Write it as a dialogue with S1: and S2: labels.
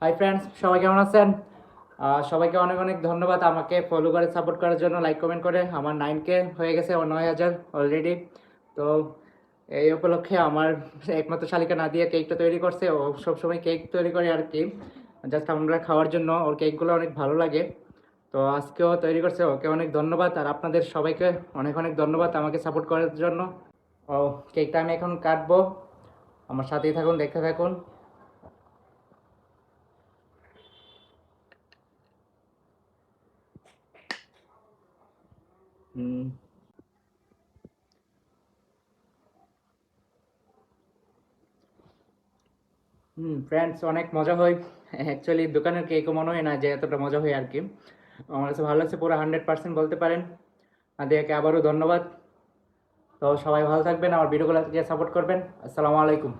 S1: Hi friends, সবাই কেমন আছেন? সবাইকে অনেক অনেক ধন্যবাদ আমাকে ফলো করে সাপোর্ট করার জন্য, লাইক কমেন্ট করে। আমার 9K হয়ে গেছে, 9,000 অলরেডি। তো এই উপলক্ষে আমার একমাত্র শালিকা নাদিয়া কেকটা তৈরি করছে। ও সবসময় কেক তৈরি করে আর কি, জাস্ট আমরা খাওয়ার জন্য। ওর কেকগুলো অনেক ভালো লাগে, তো আজকেও তৈরি করছে। ওকে অনেক ধন্যবাদ, আর আপনাদের সবাইকে অনেক অনেক ধন্যবাদ আমাকে সাপোর্ট করার জন্য। ও কেকটা আমি এখন কাটবো, আমার সাথেই থাকুন, দেখতে থাকুন। হুম ফ্রেন্ডস, অনেক মজা হয়। অ্যাকচুয়ালি দোকানের কেকও মনে হয় না যে এতটা মজা হয় আর কি। আমার কাছে ভালো লাগছে, পুরো 100% বলতে পারেন। আদিয়াকে আবারও ধন্যবাদ। তো সবাই ভালো থাকবেন, আমার ভিডিওগুলোকে সাপোর্ট করবেন। আসসালামু আলাইকুম।